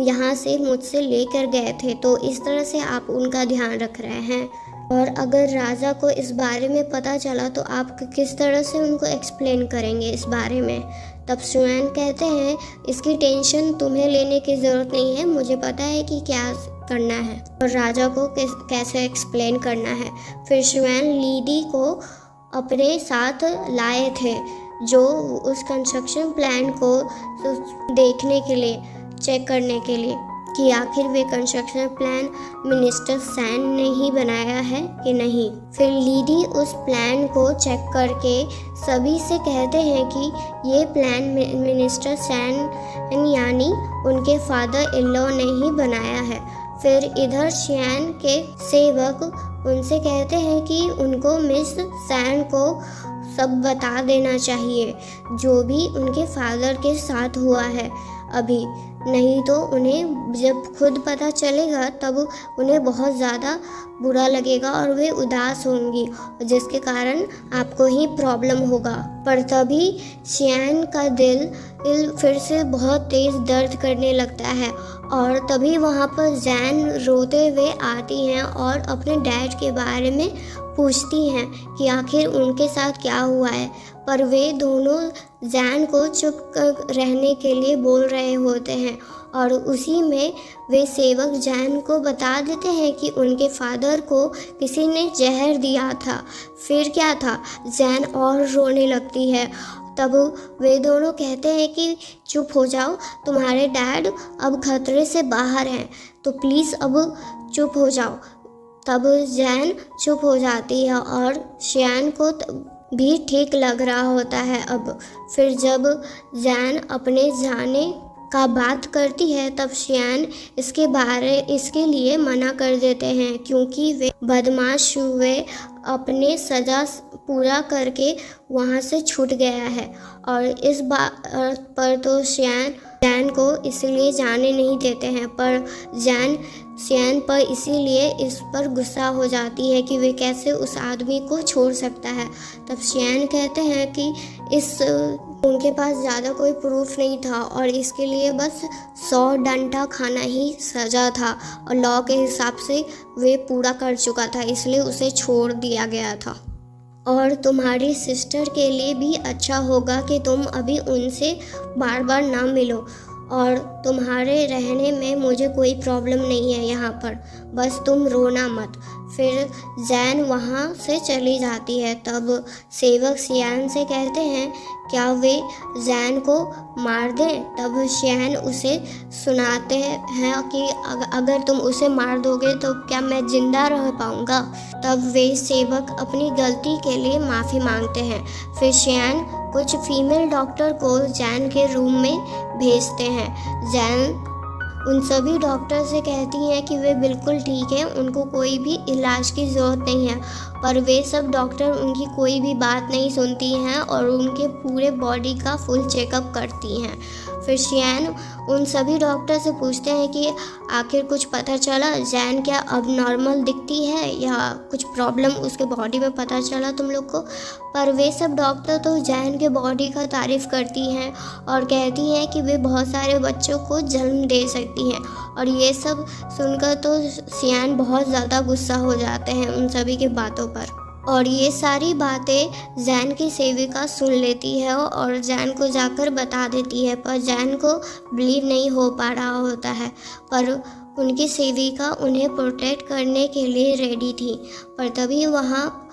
S1: यहाँ से मुझसे लेकर गए थे, तो इस तरह से आप उनका ध्यान रख रहे हैं। और अगर राजा को इस बारे में पता चला तो आप किस तरह से उनको एक्सप्लेन करेंगे इस बारे में। तब सुवैन कहते हैं इसकी टेंशन तुम्हें लेने की ज़रूरत नहीं है, मुझे पता है कि क्या करना है और राजा को कैसे एक्सप्लेन करना है। फिर सुवैन लीडी को अपने साथ लाए थे जो उस कंस्ट्रक्शन प्लान को देखने के लिए, चेक करने के लिए कि आखिर वे कंस्ट्रक्शन प्लान मिनिस्टर सैन ने ही बनाया है कि नहीं। फिर लीडी उस प्लान को चेक करके सभी से कहते हैं कि ये प्लान मिनिस्टर सैन यानी उनके फादर इन लॉ ने ही बनाया है। फिर इधर शियान के सेवक उनसे कहते हैं कि उनको मिस सैन को सब बता देना चाहिए जो भी उनके फादर के साथ हुआ है अभी, नहीं तो उन्हें जब खुद पता चलेगा तब उन्हें बहुत ज़्यादा बुरा लगेगा और वे उदास होंगी, जिसके कारण आपको ही प्रॉब्लम होगा। पर तभी शियान का दिल फिर से बहुत तेज़ दर्द करने लगता है और तभी वहाँ पर जैन रोते हुए आती हैं और अपने डैड के बारे में पूछती हैं कि आखिर उनके साथ क्या हुआ है। पर वे दोनों जैन को चुप रहने के लिए बोल रहे होते हैं और उसी में वे सेवक जैन को बता देते हैं कि उनके फादर को किसी ने जहर दिया था। फिर क्या था, जैन और रोने लगती है। तब वे दोनों कहते हैं कि चुप हो जाओ, तुम्हारे डैड अब खतरे से बाहर हैं, तो प्लीज़ अब चुप हो जाओ। तब जैन चुप हो जाती है और शियान को भी ठीक लग रहा होता है अब। फिर जब जैन अपने जाने का बात करती है तब शियान इसके लिए मना कर देते हैं क्योंकि वे बदमाश हुए अपने सज़ा पूरा करके वहाँ से छूट गया है और इस बात पर तो जैन को इसलिए जाने नहीं देते हैं। पर जैन शियान पर इसीलिए इस पर गुस्सा हो जाती है कि वे कैसे उस आदमी को छोड़ सकता है। तब शियान कहते हैं कि उनके पास ज़्यादा कोई प्रूफ नहीं था और इसके लिए बस 100 डंडा खाना ही सज़ा था और लॉ के हिसाब से वे पूरा कर चुका था, इसलिए उसे छोड़ दिया गया था। और तुम्हारी सिस्टर के लिए भी अच्छा होगा कि तुम अभी उनसे बार बार ना मिलो और तुम्हारे रहने में मुझे कोई प्रॉब्लम नहीं है यहाँ पर, बस तुम रोना मत। फिर जैन वहाँ से चली जाती है। तब सेवक शियान से कहते हैं क्या वे जैन को मार दें। तब शियान उसे सुनाते हैं कि अगर तुम उसे मार दोगे तो क्या मैं ज़िंदा रह पाऊँगा। तब वे सेवक अपनी गलती के लिए माफ़ी मांगते हैं। फिर शियान कुछ फीमेल डॉक्टर को जैन के रूम में भेजते हैं। जैन उन सभी डॉक्टर से कहती हैं कि वे बिल्कुल ठीक हैं, उनको कोई भी इलाज की ज़रूरत नहीं है, पर वे सब डॉक्टर उनकी कोई भी बात नहीं सुनती हैं और उनके पूरे बॉडी का फुल चेकअप करती हैं। फिर शियान उन सभी डॉक्टर से पूछते हैं कि आखिर कुछ पता चला, जैन क्या अब नॉर्मल दिखती है या कुछ प्रॉब्लम उसके बॉडी में पता चला तुम लोग को। पर वे सब डॉक्टर तो जैन के बॉडी का तारीफ़ करती हैं और कहती हैं कि वे बहुत सारे बच्चों को जन्म दे सकती हैं। और ये सब सुनकर तो शियान बहुत ज़्यादा गुस्सा हो जाते हैं उन सभी की बातों पर। और ये सारी बातें जैन की सेविका सुन लेती है और जैन को जाकर बता देती है, पर जैन को बिलीव नहीं हो पा रहा होता है। पर उनकी सेविका उन्हें प्रोटेक्ट करने के लिए रेडी थी। पर तभी वहाँ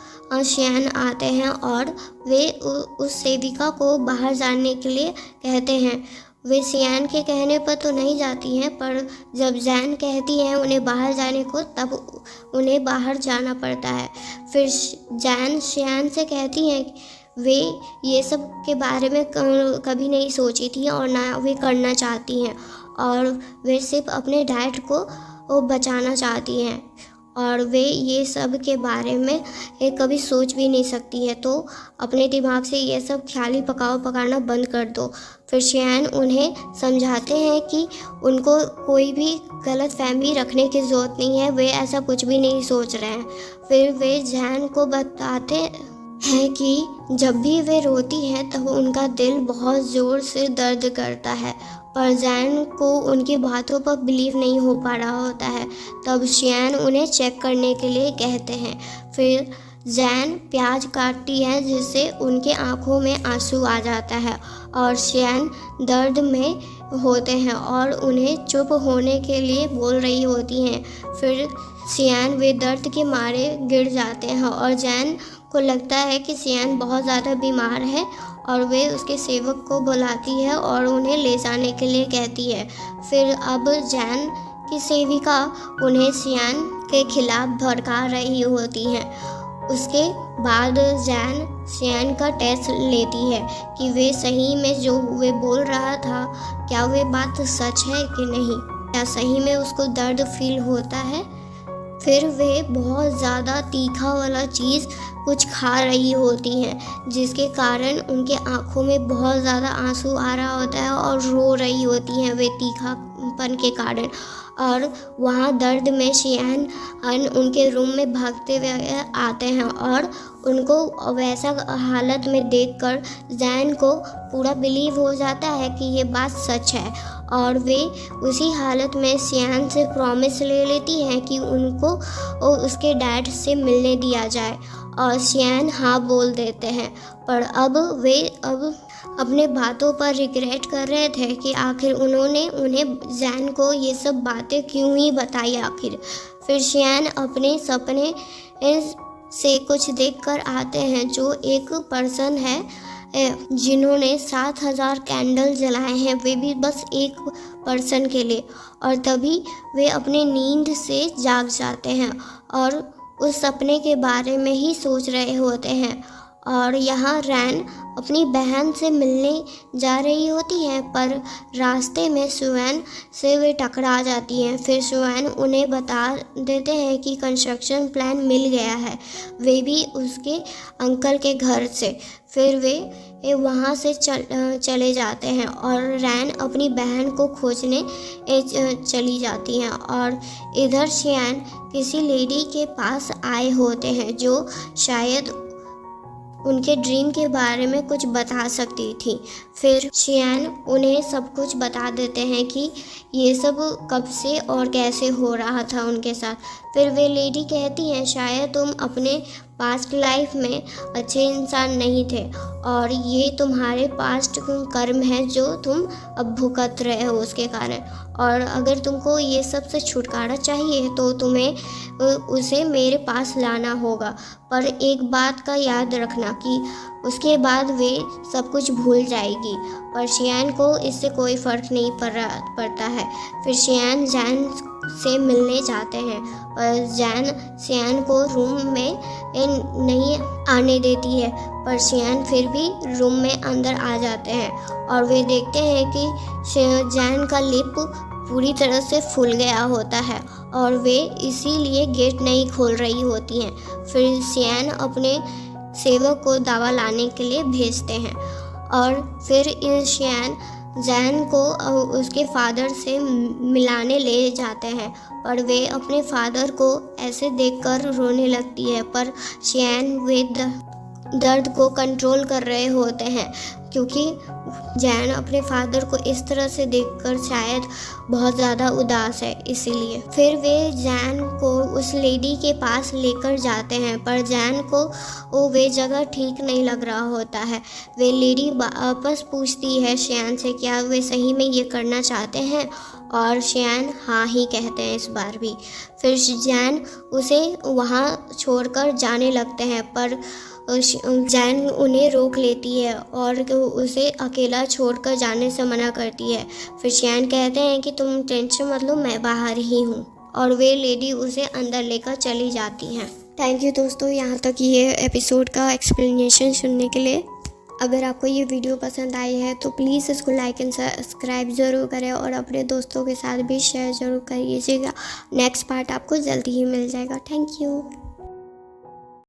S1: शियान आते हैं और वे उस सेविका को बाहर जाने के लिए कहते हैं। वे शियान के कहने पर तो नहीं जाती हैं, पर जब जैन कहती हैं उन्हें बाहर जाने को, तब उन्हें बाहर जाना पड़ता है। फिर जैन शियान से कहती हैं वे ये सब के बारे में कभी नहीं सोची थी और ना वे करना चाहती हैं, और वे सिर्फ अपने डाइट को बचाना चाहती हैं और वे ये सब के बारे में कभी सोच भी नहीं सकती है। तो अपने दिमाग से ये सब ख्याली पकाना बंद कर दो। फिर शियान उन्हें समझाते हैं कि उनको कोई भी गलत फहमी रखने की ज़रूरत नहीं है, वे ऐसा कुछ भी नहीं सोच रहे हैं। फिर वे जैन को बताते हैं कि जब भी वे रोती हैं तब उनका दिल बहुत ज़ोर से दर्द करता है, पर जैन को उनकी बातों पर बिलीव नहीं हो पा रहा होता है। तब शियान उन्हें चेक करने के लिए कहते हैं। फिर जैन प्याज काटती है जिससे उनके आँखों में आंसू आ जाता है और शियान दर्द में होते हैं और उन्हें चुप होने के लिए बोल रही होती हैं। फिर शियान वे दर्द के मारे गिर जाते हैं और जैन को लगता है कि शियान बहुत ज़्यादा बीमार है और वे उसके सेवक को बुलाती है और उन्हें ले जाने के लिए कहती है। फिर अब जैन की सेविका उन्हें शियान के खिलाफ भड़का रही होती हैं। उसके बाद जैन शियान का टेस्ट लेती है कि वे सही में जो वे बोल रहा था, क्या वे बात सच है कि नहीं, क्या सही में उसको दर्द फील होता है। फिर वे बहुत ज़्यादा तीखा वाला चीज़ कुछ खा रही होती हैं, जिसके कारण उनके आँखों में बहुत ज़्यादा आंसू आ रहा होता है और रो रही होती हैं वे तीखापन के कारण। और वहाँ दर्द में शियान उनके रूम में भागते हुए आते हैं और उनको वैसा हालत में देखकर जैन को पूरा बिलीव हो जाता है कि ये बात सच है और वे उसी हालत में शियान से प्रॉमिस ले लेती हैं कि उनको उसके डैड से मिलने दिया जाए और शियान हाँ बोल देते हैं। पर अब वे अपने बातों पर रिग्रेट कर रहे थे कि आखिर उन्होंने उन्हें जैन को ये सब बातें क्यों ही बताई आखिर। फिर शियान अपने सपने से कुछ देखकर आते हैं जो एक पर्सन है जिन्होंने 7000 कैंडल जलाए हैं, वे भी बस एक पर्सन के लिए। और तभी वे अपने नींद से जाग जाते हैं और उस सपने के बारे में ही सोच रहे होते हैं। और यहाँ रैन अपनी बहन से मिलने जा रही होती हैं, पर रास्ते में सुवैन से वे टकरा जाती हैं। फिर सुवैन उन्हें बता देते हैं कि कंस्ट्रक्शन प्लान मिल गया है, वे भी उसके अंकल के घर से। फिर वे वहाँ से चले जाते हैं और रैन अपनी बहन को खोजने चली जाती हैं। और इधर शियान किसी लेडी के पास आए होते हैं जो शायद उनके ड्रीम के बारे में कुछ बता सकती थी। फिर शियान उन्हें सब कुछ बता देते हैं कि ये सब कब से और कैसे हो रहा था उनके साथ। फिर वे लेडी कहती हैं शायद तुम अपने पास्ट लाइफ में अच्छे इंसान नहीं थे और ये तुम्हारे पास्ट कर्म है जो तुम अब भुगत रहे हो उसके कारण, और अगर तुमको ये सब से छुटकारा चाहिए तो तुम्हें उसे मेरे पास लाना होगा। पर एक बात का याद रखना कि उसके बाद वे सब कुछ भूल जाएगी। पर शियान को इससे कोई फ़र्क नहीं पड़ता है। फिर शियान जैन से मिलने जाते हैं पर जैन शियान को रूम में नहीं आने देती है, पर शियान फिर भी रूम में अंदर आ जाते हैं और वे देखते हैं कि जैन का लिप पूरी तरह से फूल गया होता है और वे इसीलिए गेट नहीं खोल रही होती हैं। फिर शियान अपने सेवक को दवा लाने के लिए भेजते हैं और फिर शियान जैन को उसके फादर से मिलाने ले जाते हैं, पर वे अपने फादर को ऐसे देखकर रोने लगती है। पर शियान वे दर्द को कंट्रोल कर रहे होते हैं, क्योंकि जैन अपने फादर को इस तरह से देखकर शायद बहुत ज़्यादा उदास है, इसीलिए। फिर वे जैन को उस लेडी के पास लेकर जाते हैं, पर जैन को वे जगह ठीक नहीं लग रहा होता है। वे लेडी वापस पूछती है शियान से क्या वे सही में ये करना चाहते हैं, और शियान हाँ ही कहते हैं इस बार भी। फिर जैन उसे वहाँ छोड़कर जाने लगते हैं, पर जैन उन्हें रोक लेती है और उसे अकेला छोड़कर जाने से मना करती है। फिर शियान कहते हैं कि तुम टेंशन मत लो, मैं बाहर ही हूँ, और वे लेडी उसे अंदर लेकर चली जाती हैं। थैंक यू दोस्तों, यहाँ तक ये एपिसोड का एक्सप्लेनेशन सुनने के लिए। अगर आपको ये वीडियो पसंद आई है तो प्लीज़ इसको लाइक एंड सब्सक्राइब ज़रूर करें, और अपने दोस्तों के साथ भी शेयर ज़रूर करिएगा। नेक्स्ट पार्ट आपको जल्दी ही मिल जाएगा। Thank you.